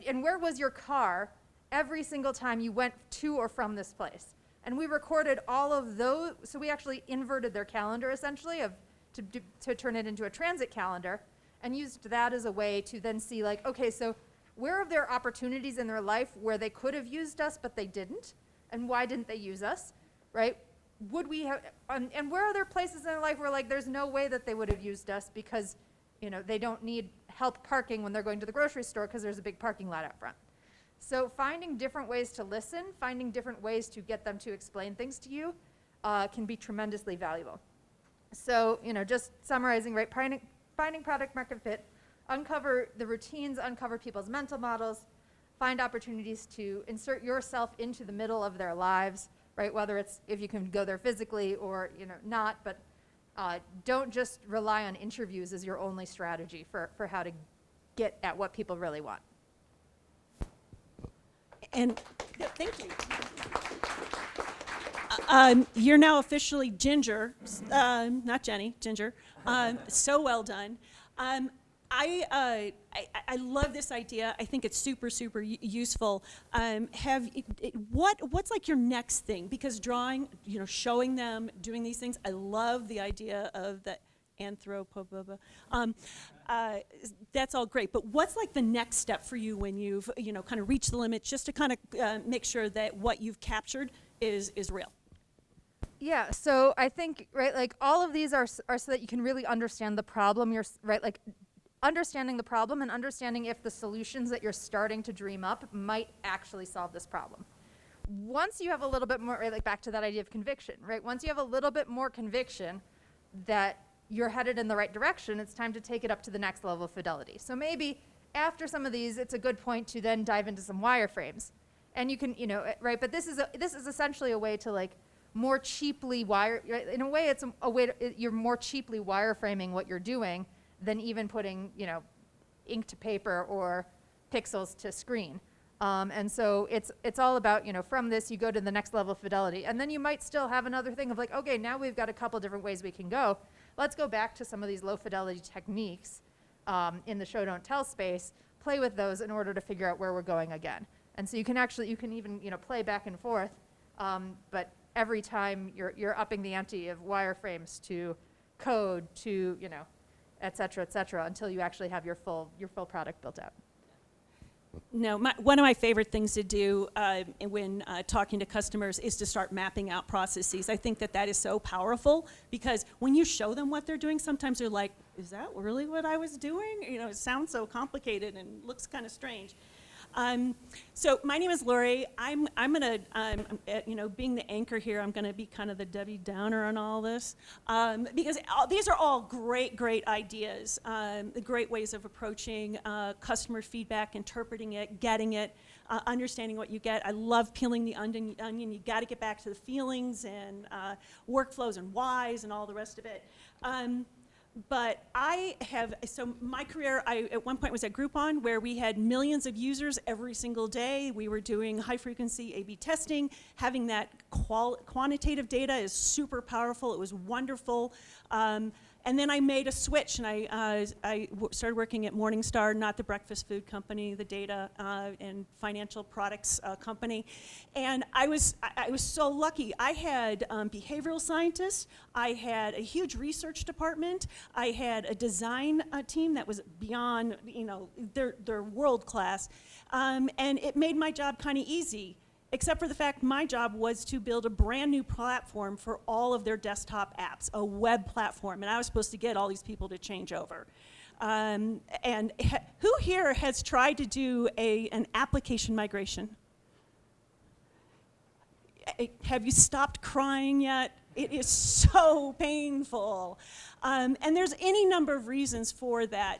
And where was your car every single time you went to or from this place? And we recorded all of those. So we actually inverted their calendar essentially to turn it into a transit calendar, and used that as a way to then see like, okay, so where are there opportunities in their life where they could have used us but they didn't? And why didn't they use us, right? Would we have, and where are there places in their life where like there's no way that they would have used us because, you know, they don't need help parking when they're going to the grocery store because there's a big parking lot out front. So finding different ways to listen, finding different ways to get them to explain things to you can be tremendously valuable. So, you know, just summarizing, right, finding product market fit, uncover the routines, uncover people's mental models, find opportunities to insert yourself into the middle of their lives, right? Whether it's if you can go there physically or, you know, not, but don't just rely on interviews as your only strategy for how to get at what people really want. And yeah, thank you. You're now officially Ginger, not Jenny, Ginger. So well done. I love this idea. I think it's super useful. What's like your next thing? Because drawing, you know, showing them doing these things. I love the idea of the that's all great. But what's like the next step for you when you've, you know, kind of reached the limits, just to kind of make sure that what you've captured is real? Yeah, so I think, right, like all of these are so that you can really understand the problem. Right, like understanding the problem and understanding if the solutions that you're starting to dream up might actually solve this problem. Once you have a little bit more, right, like back to that idea of conviction, right? Once you have a little bit more conviction that you're headed in the right direction, it's time to take it up to the next level of fidelity. So maybe after some of these, it's a good point to then dive into some wireframes. And you can, you know, right, but this is essentially a way to like more cheaply right? In a way, it's a way to, you're more cheaply wireframing what you're doing than even putting, you know, ink to paper or pixels to screen. And so it's all about, you know, from this you go to the next level of fidelity. And then you might still have another thing of like, okay, now we've got a couple different ways we can go. Let's go back to some of these low fidelity techniques in the show don't tell space, play with those in order to figure out where we're going again. And so you can even, you know, play back and forth, but every time you're upping the ante of wireframes to code to, you know, et cetera, until you actually have your full product built out. No, one of my favorite things to do when talking to customers is to start mapping out processes. I think that is so powerful because when you show them what they're doing, sometimes they're like, is that really what I was doing? You know, it sounds so complicated and looks kind of strange. So my name is Lori. I'm gonna, you know, being the anchor here, I'm gonna be kind of the Debbie Downer on all this, because these are all great ideas, great ways of approaching customer feedback, interpreting it, getting it, understanding what you get. I love peeling the onion. You got to get back to the feelings and workflows and whys and all the rest of it. But so my career, I at one point was at Groupon where we had millions of users every single day. We were doing high frequency A/B testing. Having that quantitative data is super powerful. It was wonderful. And then I made a switch, and I started working at Morningstar, not the breakfast food company, the data and financial products company. And I was so lucky. I had behavioral scientists. I had a huge research department. I had a design team that was beyond, they're world class. And it made my job kind of easy, except for the fact my job was to build a brand new platform for all of their desktop apps, a web platform, and I was supposed to get all these people to change over. Who here has tried to do an application migration? Have you stopped crying yet? It is so painful. And there's any number of reasons for that.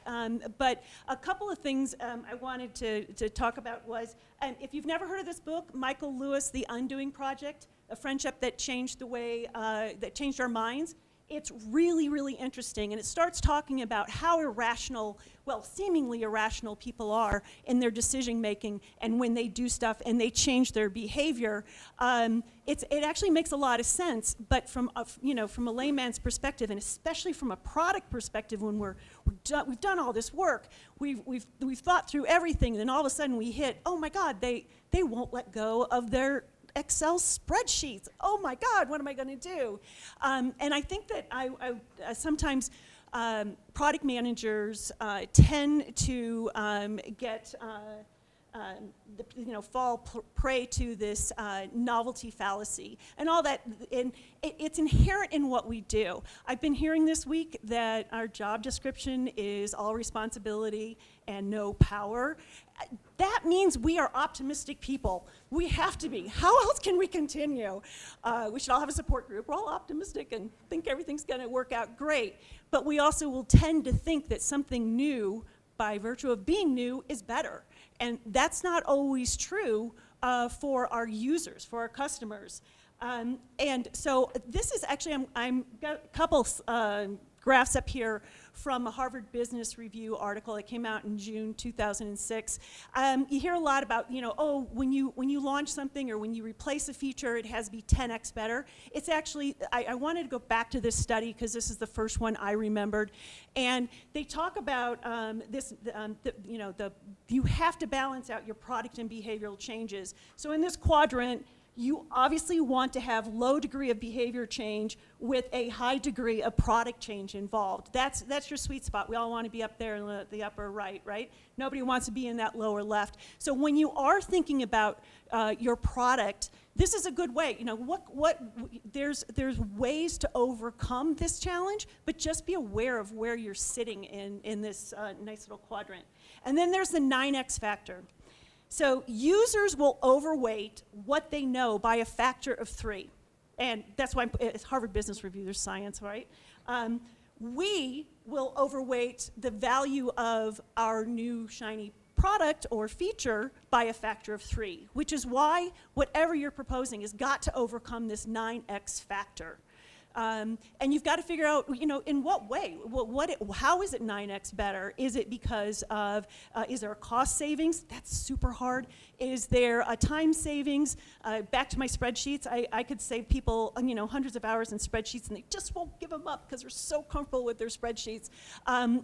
But a couple of things I wanted to talk about was, if you've never heard of this book, Michael Lewis, The Undoing Project, a friendship that changed the way, that changed our minds. It's really, really interesting, and it starts talking about how irrational, well, seemingly irrational people are in their decision making, and when they do stuff and they change their behavior, it actually makes a lot of sense. But from a layman's perspective, and especially from a product perspective, when we've done all this work, we've thought through everything, and then all of a sudden we hit, oh my God, they won't let go of their Excel spreadsheets. Oh my God, what am I going to do? And I think that I sometimes product managers tend to get fall prey to this novelty fallacy and all that. And it's inherent in what we do. I've been hearing this week that our job description is all responsibility and no power. That means we are optimistic people. We have to be. How else can we continue? We should all have a support group. We're all optimistic and think everything's going to work out great. But we also will tend to think that something new, by virtue of being new, is better. And that's not always true for our users, for our customers. And so this is actually, I'm got a couple graphs up here from a Harvard Business Review article that came out in June 2006. You hear a lot about, when you launch something or when you replace a feature, it has to be 10x better. It's actually, I wanted to go back to this study because this is the first one I remembered. And they talk about you have to balance out your product and behavioral changes. So in this quadrant, you obviously want to have low degree of behavior change with a high degree of product change involved. That's your sweet spot. We all want to be up there in the upper right? Nobody wants to be in that lower left. So when you are thinking about your product, this is a good way. There's ways to overcome this challenge, but just be aware of where you're sitting in this nice little quadrant. And then there's the 9x factor. So users will overweight what they know by a factor of 3. And that's why it's Harvard Business Review, there's science, right? We will overweight the value of our new shiny product or feature by a factor of 3, which is why whatever you're proposing has got to overcome this 9x factor. And you've got to figure out, in what way? How is it 9x better? Is it because of, is there a cost savings? That's super hard. Is there a time savings? Back to my spreadsheets, I could save people, hundreds of hours in spreadsheets, and they just won't give them up because they're so comfortable with their spreadsheets.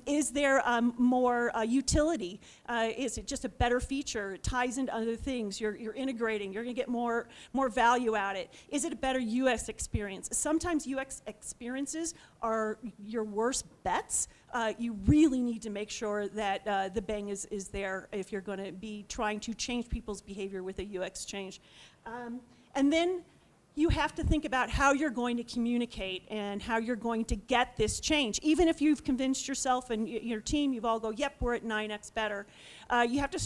Is there more utility? Is it just a better feature? It ties into other things. You're integrating. You're going to get more value out of it. Is it a better UX experience? Sometimes UX experiences are your worst bets. You really need to make sure that the bang is there if you're going to be trying to change people's behavior with a UX change. And then you have to think about how you're going to communicate and how you're going to get this change. Even if you've convinced yourself and your team, you've all go, yep, we're at 9x better. You have to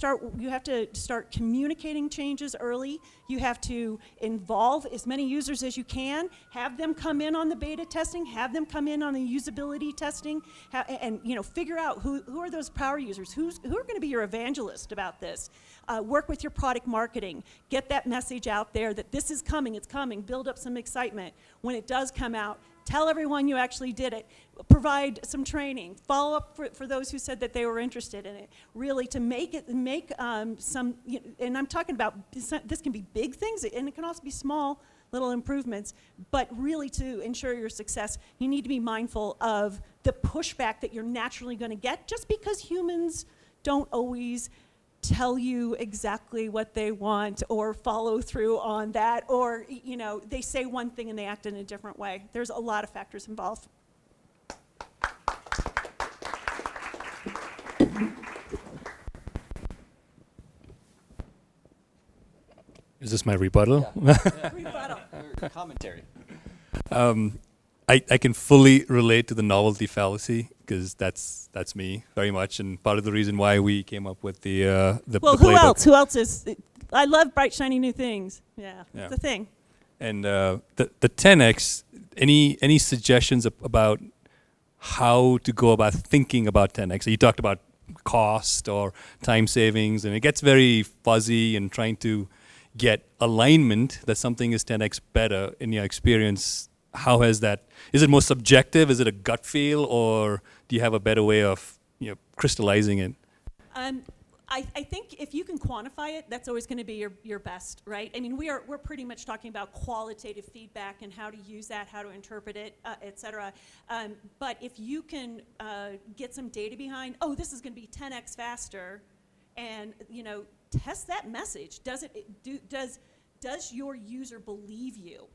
start communicating changes early. You have to involve as many users as you can, have them come in on the beta testing, have them come in on the usability testing, and figure out who are those power users, who are going to be your evangelist about this. Work with your product marketing, get that message out there that this is coming, it's coming, build up some excitement. When it does come out, tell everyone you actually did it. Provide some training. Follow up for those who said that they were interested in it. Really to make some, and I'm talking about, this can be big things, and it can also be small little improvements, but really to ensure your success, you need to be mindful of the pushback that you're naturally going to get, just because humans don't always tell you exactly what they want or follow through on that, or they say one thing and they act in a different way. There's a lot of factors involved. Is this my rebuttal? Rebuttal. Commentary. I can fully relate to the novelty fallacy because that's me very much, and part of the reason why we came up with the Well, the who playbook. else? Who else is? I love bright, shiny new things. Yeah, Yeah. it's a thing. And the 10x. Any suggestions about how to go about thinking about 10x? So you talked about cost or time savings, and it gets very fuzzy and trying to get alignment that something is 10x better in your experience. How has that? Is it more subjective? Is it a gut feel, or do you have a better way of crystallizing it? I think if you can quantify it, that's always going to be your best, right? I mean, we're pretty much talking about qualitative feedback and how to use that, how to interpret it, et cetera. But if you can get some data behind, oh, this is going to be 10x faster, and test that message. Does your user believe you?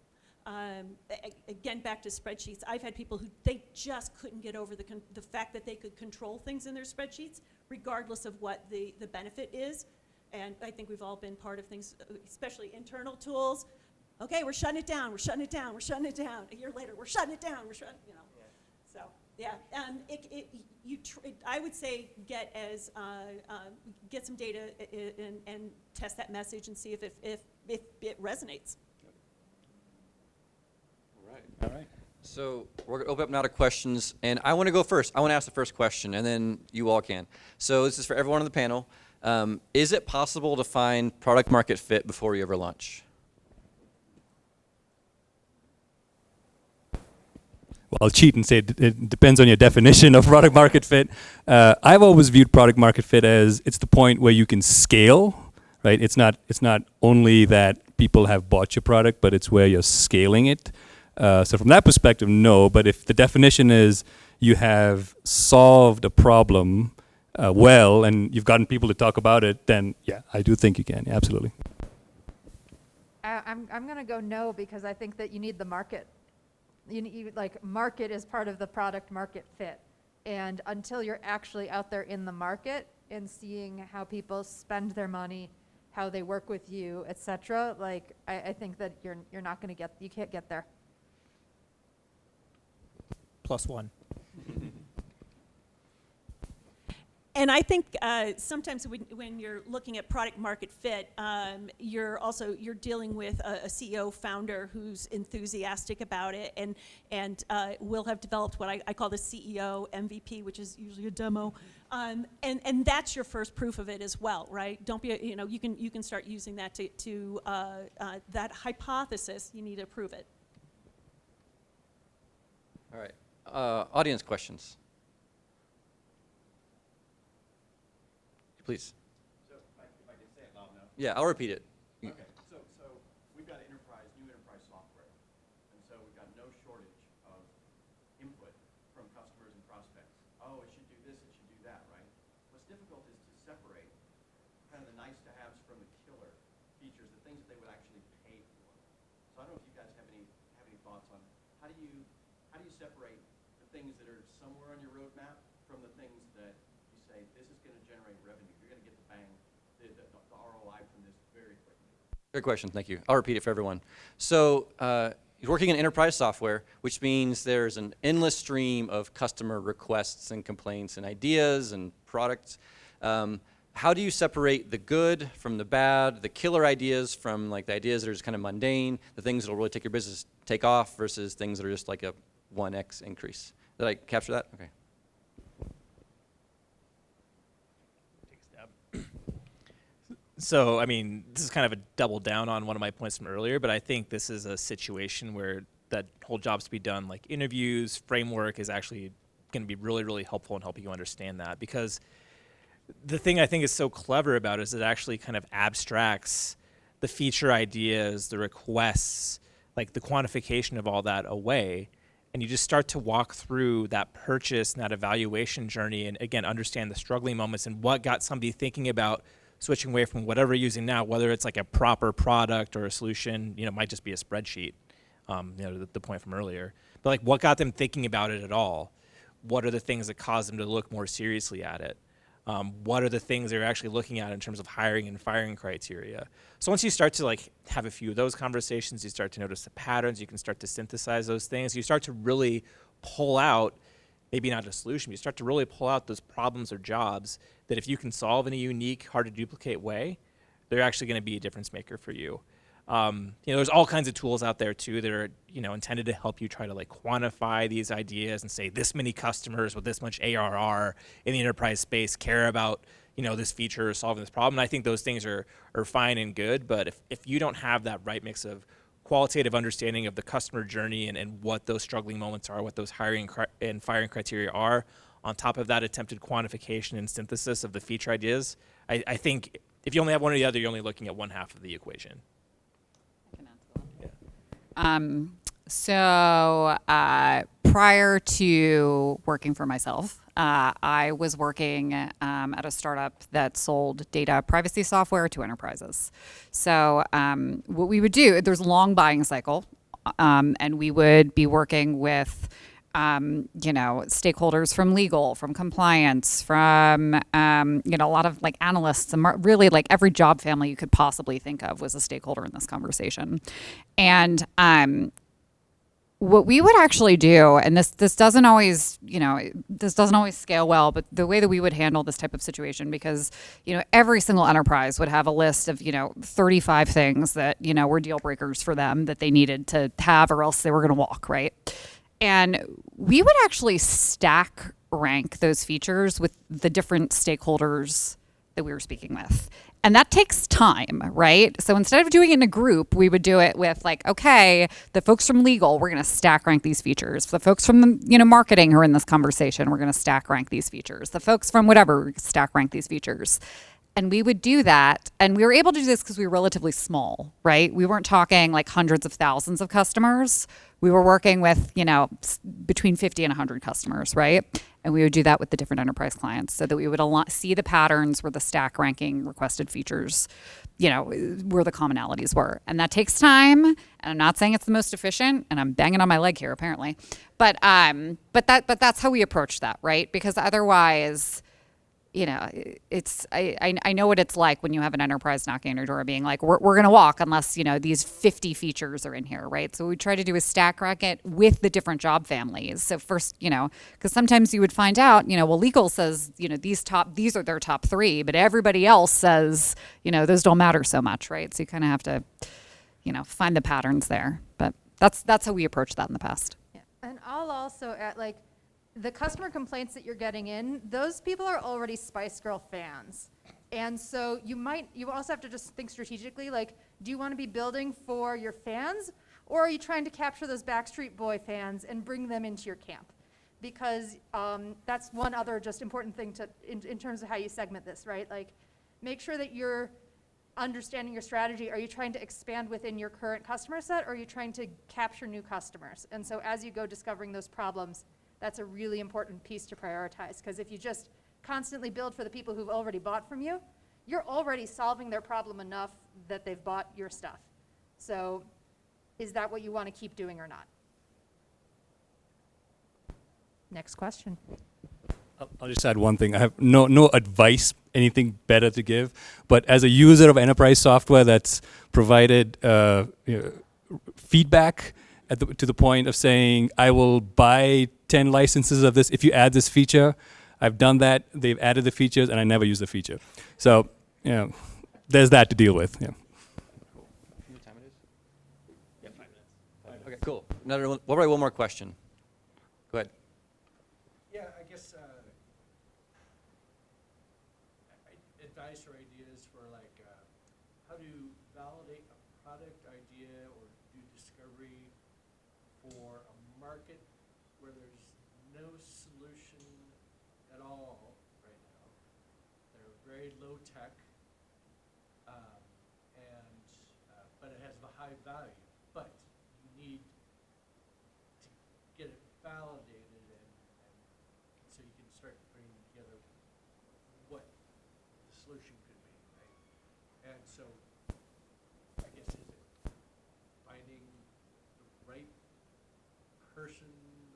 Again, back to spreadsheets. I've had people who they just couldn't get over the fact that they could control things in their spreadsheets, regardless of what the benefit is. And I think we've all been part of things, especially internal tools. Okay, we're shutting it down. We're shutting it down. We're shutting it down. A year later, we're shutting it down. We're shutting. So yeah. I would say get some data and test that message and see if it resonates. All right. So we're going to open up now to questions, and I want to go first. I want to ask the first question, and then you all can. So this is for everyone on the panel. Is it possible to find product market fit before you ever launch? Well, I'll cheat and say it depends on your definition of product market fit. I've always viewed product market fit as it's the point where you can scale, right? It's not only that people have bought your product, but it's where you're scaling it. So from that perspective, no. But if the definition is you have solved a problem well and you've gotten people to talk about it, then yeah, I do think you can. Absolutely. I'm going to go no because I think that you need the market. Market is part of the product market fit. And until you're actually out there in the market and seeing how people spend their money, how they work with you, et cetera, I think that you're not going to you can't get there. +1. And I think sometimes when you're looking at product market fit, you're dealing with a CEO founder who's enthusiastic about it and will have developed what I call the CEO MVP, which is usually a demo, and that's your first proof of it as well, right? Don't be you can start using that to that hypothesis. You need to prove it. All right. Audience questions. Please. So if I can say it loud enough. Yeah, I'll repeat it. Okay. So we've got new enterprise software, and so we've got no shortage of input from customers and prospects. Oh, it should do this, it should do that, right? What's difficult is to separate kind of the nice to haves from the killer features, the things that they would actually pay for. So I don't know if you guys have any thoughts on how do you separate the things that are somewhere on your roadmap from the things that you say this is going to generate revenue. You're going to get the bang, the ROI from this very quickly. Great question, thank you. I'll repeat it for everyone. So you're working in enterprise software, which means there's an endless stream of customer requests and complaints and ideas and products. How do you separate the good from the bad, the killer ideas from the ideas that are just kind of mundane, the things that will really take your business take off versus things that are just like a 1x increase? Did I capture that? Okay. So, I mean, this is kind of a double down on one of my points from earlier, but I think this is a situation where that whole job's to be done, like interviews, framework is actually going to be really, really helpful in helping you understand that. Because the thing I think is so clever about it is it actually kind of abstracts the feature ideas, the requests, like the quantification of all that away. And you just start to walk through that purchase and that evaluation journey and, again, understand the struggling moments and what got somebody thinking about switching away from whatever you're using now, whether it's like a proper product or a solution, it might just be a spreadsheet, the point from earlier. But like what got them thinking about it at all? What are the things that caused them to look more seriously at it? What are the things they're actually looking at in terms of hiring and firing criteria? So once you start to like have a few of those conversations, you start to notice the patterns, you can start to synthesize those things, you start to really pull out, maybe not a solution, but you start to really pull out those problems or jobs that if you can solve in a unique, hard to duplicate way, they're actually going to be a difference maker for you. There's all kinds of tools out there too that are, intended to help you try to like quantify these ideas and say this many customers with this much ARR in the enterprise space care about, this feature or solving this problem. And I think those things are fine and good, but if you don't have that right mix of qualitative understanding of the customer journey and what those struggling moments are, what those hiring and firing criteria are, on top of that attempted quantification and synthesis of the feature ideas, I think if you only have one or the other, you're only looking at one half of the equation. Prior to working for myself, I was working at a startup that sold data privacy software to enterprises. So what we would do, there's a long buying cycle, and we would be working with stakeholders from legal, from compliance, from, a lot of like analysts, and really like every job family you could possibly think of was a stakeholder in this conversation. And what we would actually do, and this doesn't always, this doesn't always scale well, but the way that we would handle this type of situation, because, every single enterprise would have a list of, 35 things that, were deal breakers for them that they needed to have or else they were going to walk, right? And we would actually stack rank those features with the different stakeholders that we were speaking with. And that takes time, right? So instead of doing it in a group, we would do it with like, okay, the folks from legal, we're going to stack rank these features. The folks from, marketing who are in this conversation, we're going to stack rank these features. The folks from whatever, stack rank these features. And we would do that. And we were able to do this because we were relatively small, right? We weren't talking like hundreds of thousands of customers. We were working with, between 50 and 100 customers, right? And we would do that with the different enterprise clients so that we would see the patterns where the stack ranking requested features, where the commonalities were. And that takes time. And I'm not saying it's the most efficient, and I'm banging on my leg here apparently. But that's how we approach that, right? Because otherwise, I know what it's like when you have an enterprise knocking on your door being like, we're going to walk unless, these 50 features are in here, right? So what we try to do is stack rank it with the different job families. So first, because sometimes you would find out, legal says, these are their top 3, but everybody else says, those don't matter so much, right? So you kind of have to, find the patterns there. But that's how we approached that in the past. Yeah. And I'll also add, like, the customer complaints that you're getting in, those people are already Spice Girl fans. And so you also have to just think strategically, like, do you want to be building for your fans, or are you trying to capture those Backstreet Boy fans and bring them into your camp? Because that's one other just important thing in terms of how you segment this, right? Like, make sure that you're understanding your strategy. Are you trying to expand within your current customer set, or are you trying to capture new customers? And so as you go discovering those problems, that's a really important piece to prioritize, because if you just constantly build for the people who've already bought from you, you're already solving their problem enough that they've bought your stuff. So is that what you want to keep doing or not? Next question. I'll just add one thing. I have no advice, anything better to give, but as a user of enterprise software that's provided feedback to the point of saying, I will buy 10 licenses of this if you add this feature. I've done that. They've added the features, and I never use the feature. So, there's that to deal with. Yeah. What time it is? Yeah, 5 minutes. Okay, cool. What about one more question? Go ahead. Yeah, I guess advice or ideas for like how to validate a product idea or do discovery for a market where there's no solution at all right now. They're very low tech, but it has a high value. But you need to get it validated, and so you can start putting together what the solution could be, right? And so I guess is it finding the right person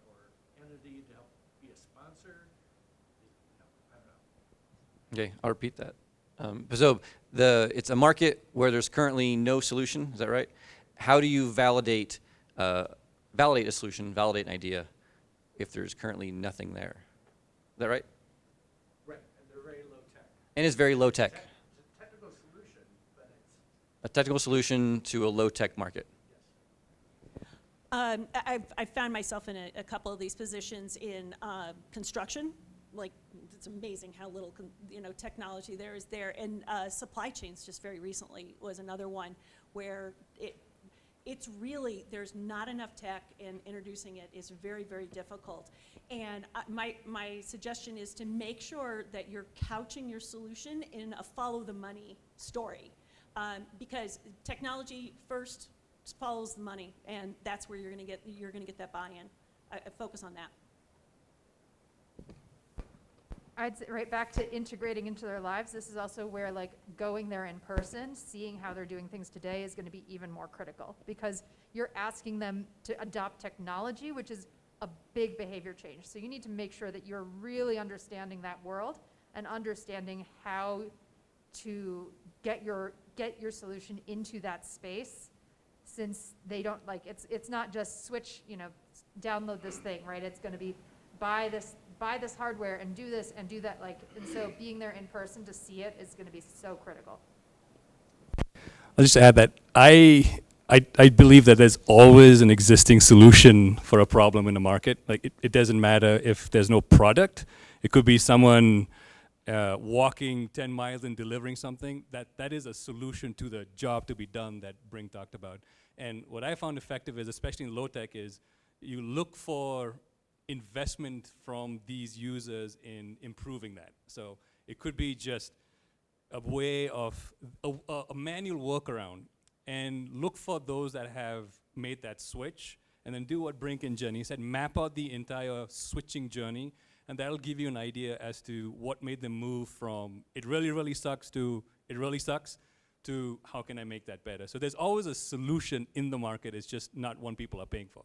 or entity to help be a sponsor? I don't know. Okay, I'll repeat that. So it's a market where there's currently no solution, is that right? How do you validate a solution, validate an idea, if there's currently nothing there? Is that right? Right, and they're very low tech. And it's very low tech. It's a technical solution, but it's, A technical solution to a low tech market. I've found myself in a couple of these positions in construction. Like, it's amazing how little technology there is there. And supply chains just very recently was another one where it's really, there's not enough tech, and introducing it is very, very difficult. And my suggestion is to make sure that you're couching your solution in a follow the money story. Because technology first follows the money, and that's where you're gonna get that buy-in. Focus on that. I'd say right back to integrating into their lives. This is also where like going there in person, seeing how they're doing things today is going to be even more critical, because you're asking them to adopt technology, which is a big behavior change. So you need to make sure that you're really understanding that world and understanding how to get your solution into that space, since they don't like it's not just switch, download this thing, right? It's going to be buy this hardware and do this and do that, and so being there in person to see it is going to be so critical. I'll just add that I believe that there's always an existing solution for a problem in the market. Like it doesn't matter if there's no product. It could be someone walking 10 miles and delivering something. That is a solution to the job to be done that Brink talked about. And what I found effective is, especially in low tech, is you look for investment from these users in improving that. So it could be just a way of a manual workaround, and look for those that have made that switch, and then do what Brink and Jenny said, map out the entire switching journey, and that'll give you an idea as to what made them move from it really, really sucks to it really sucks to how can I make that better. So there's always a solution in the market, it's just not one people are paying for.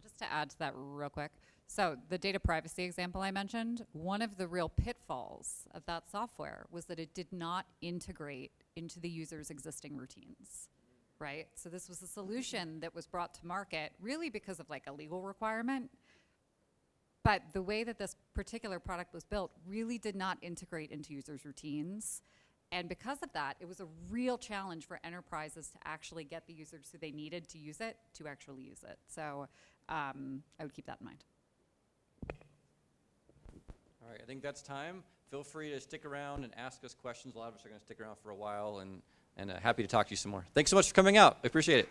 Just to add to that real quick. So the data privacy example I mentioned, one of the real pitfalls of that software was that it did not integrate into the user's existing routines, right? So this was a solution that was brought to market really because of like a legal requirement. But the way that this particular product was built really did not integrate into users' routines. And because of that, it was a real challenge for enterprises to actually get the users who they needed to use it to actually use it. So I would keep that in mind. All right, I think that's time. Feel free to stick around and ask us questions. A lot of us are going to stick around for a while, and happy to talk to you some more. Thanks so much for coming out. I appreciate it.